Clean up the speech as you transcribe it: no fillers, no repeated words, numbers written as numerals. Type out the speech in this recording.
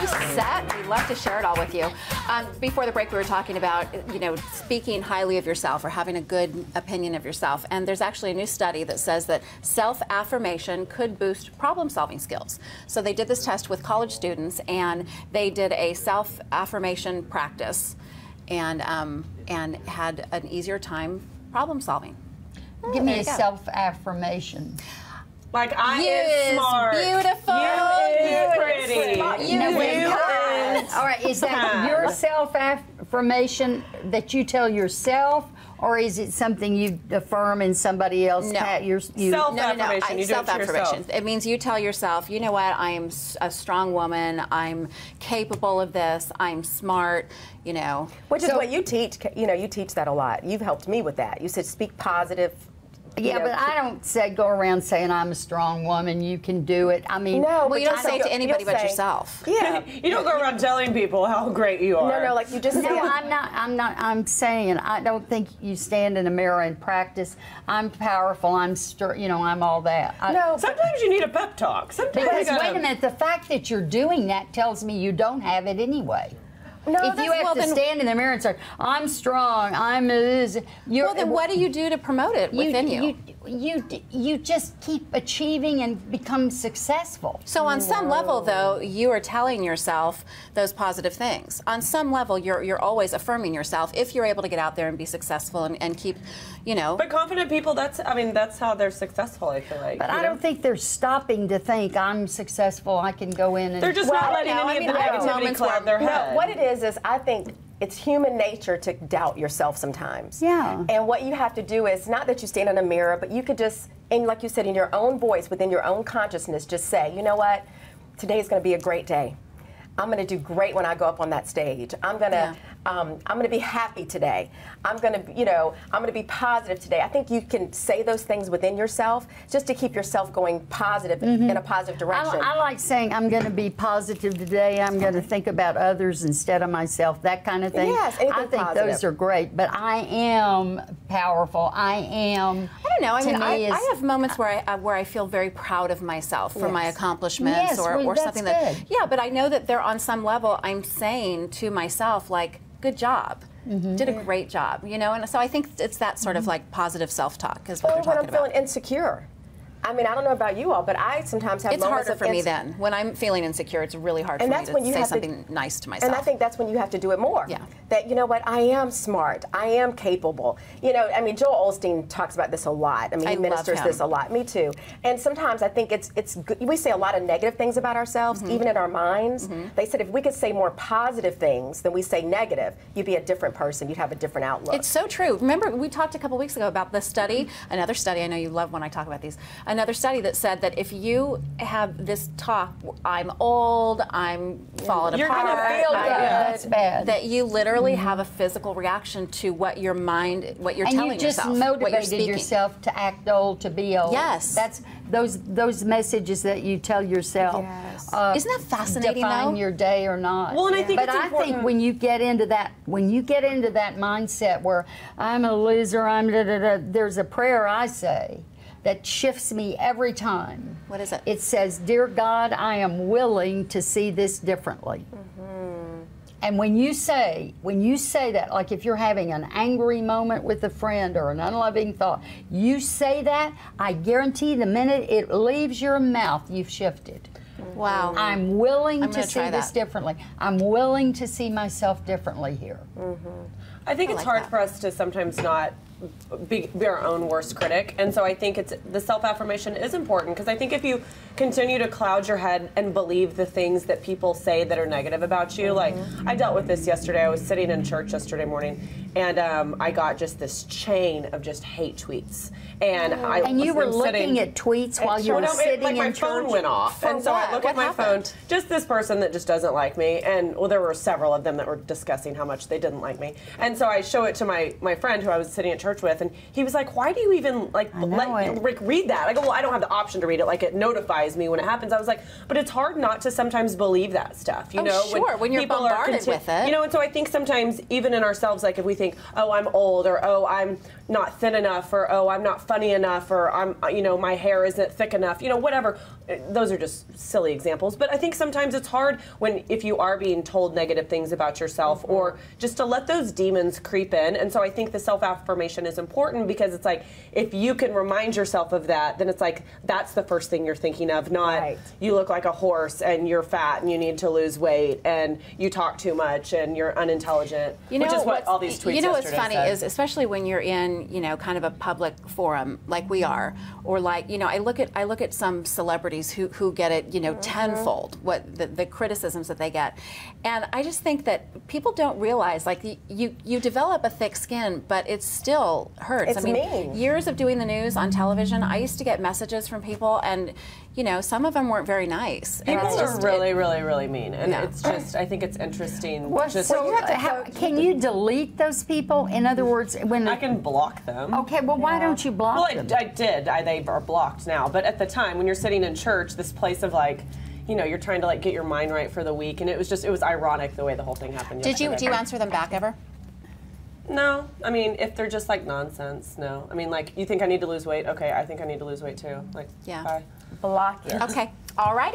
new set. We'd love to share it all with you. Before the break, we were talking about, speaking highly of yourself or having a good opinion of yourself. And there's actually a new study that says that self-affirmation could boost problem-solving skills. So they did this test with college students, and they did a self-affirmation practice and had an easier time problem-solving. Give me a self-affirmation. Like, I am smart. Beautiful. You is pretty. All right, is that your self-affirmation that you tell yourself, or is it something you affirm in somebody else? No. Self-affirmation. You do it to yourself. It means you tell yourself, you know what, I am a strong woman, I'm capable of this, I'm smart, Which is what you teach. You teach that a lot. You've helped me with that. You said speak positive. Yeah, but I don't go around saying I'm a strong woman, you can do it. I mean, no, well, you don't say it to anybody but yourself. Yeah. You don't go around telling people how great you are. No, like you just say. No, I'm saying I don't think you stand in a mirror and practice. I'm powerful. I'm I'm all that. No, sometimes you need a pep talk. Sometimes because wait a minute, the fact that you're doing that tells me you don't have it anyway. No, if you have to stand in the mirror and say, I'm strong, I'm this, well, then what do you do to promote it within you? You just keep achieving and become successful. So on some level, though, you are telling yourself those positive things. On some level, you're always affirming yourself if you're able to get out there and be successful and keep, But confident people, that's how they're successful, I feel like. But I don't think they're stopping to think, I'm successful, I can go in and... They're just not letting any of the negativity cloud their head. No, what it is I think it's human nature to doubt yourself sometimes. Yeah. And what you have to do is not that you stand in a mirror, but you could just, and like you said, in your own voice, within your own consciousness, just say, you know what, today is going to be a great day. I'm going to do great when I go up on that stage. I'm going to be happy today. I'm going to be positive today. I think you can say those things within yourself just to keep yourself going positive in a positive direction. I like saying I'm going to be positive today. I'm going to think about others instead of myself. That kind of thing. Yes, I think positive. Those are great. But I am powerful. I don't know. I mean, I have moments where I feel very proud of myself for my accomplishments or something that. Yeah, but I know that on some level I'm saying to myself, like, good job. Did a great job, and so I think it's that sort of like positive self-talk is what they're talking about. When I'm feeling insecure. I mean, I don't know about you all, but I sometimes have moments of... It's harder for me then. When I'm feeling insecure, it's really hard for me to say something nice to myself. And I think that's when you have to do it more. Yeah. That, you know what, I am smart. I am capable. I mean, Joel Osteen talks about this a lot. I mean, he ministers this a lot. Me too. And sometimes I think it's good. We say a lot of negative things about ourselves, even in our minds. They said if we could say more positive things than we say negative, you'd be a different person. You'd have a different outlook. It's so true. Remember, we talked a couple weeks ago about this study, another study, I know you love when I talk about these, another study that said that if you have this talk, I'm old, I'm falling You're apart, gonna feel that's bad. That you literally have a physical reaction to what your mind, what you're telling yourself, and you just motivated yourself to act old, to be old. Yes. That's those messages that you tell yourself. Yes. Isn't that fascinating? Define your day or not. Well, and I think but I think when you get into that, mindset where I'm a loser, there's a prayer I say that shifts me every time. What is it? It says, "Dear God, I am willing to see this differently." And when you say that, like if you're having an angry moment with a friend or an unloving thought, you say that, I guarantee the minute it leaves your mouth, you've shifted. Wow. I'm willing to see this differently. I'm willing to see myself differently here. I think it's hard for us to sometimes not be our own worst critic, and so I think the self-affirmation is important, because I think if you continue to cloud your head and believe the things that people say that are negative about you, like I dealt with this yesterday. I was sitting in church yesterday morning, and I got just this chain of just hate tweets, and you were looking at tweets while you were sitting in church. My phone went off, and so I look at my phone. Just this person that just doesn't like me, and there were several of them that were discussing how much they didn't like me, and so I show it to my friend who I was sitting at church with, and he was like, "Why do you even read that?" I go, "Well, I don't have the option to read it. Like, it notifies me when it happens." I was like, "But it's hard not to sometimes believe that stuff, you know?" Sure, when you're bombarded with it. And so I think sometimes even in ourselves, like if we think, "Oh, I'm old," or "Oh, I'm not thin enough," or "Oh, I'm not funny enough," or "I'm, my hair isn't thick enough," whatever. those are just silly examples, but I think sometimes it's hard if you are being told negative things about yourself, or just to let those demons creep in. And so I think the self-affirmation is important, because it's like, if you can remind yourself of that, then it's like, that's the first thing you're thinking of, not you look like a horse and you're fat and you need to lose weight and you talk too much and you're unintelligent, which is what all these tweets You know what's funny said. is, especially when you're in, kind of a public forum like we are, or like, I look at some celebrities who get it, tenfold what the criticisms that they get, and I just think that people don't realize, like, you develop a thick skin, but it still hurts. It's mean. Years of doing the news on television, I used to get messages from people, and some of them weren't very nice. People and are really, really, really mean, and it's just, I think it's interesting. Can you delete those people? In other words, when I can block them. Okay, well, why don't you block them? Well, I did. They are blocked now. But at the time, when you're sitting in church, this place of like, you're trying to like get your mind right for the week, and it was ironic the way the whole thing happened. Do you answer them back ever? No. I mean, if they're just like nonsense, no. I mean, like, you think I need to lose weight? Okay, I think I need to lose weight too. Like, bye. Block it. Okay. All right.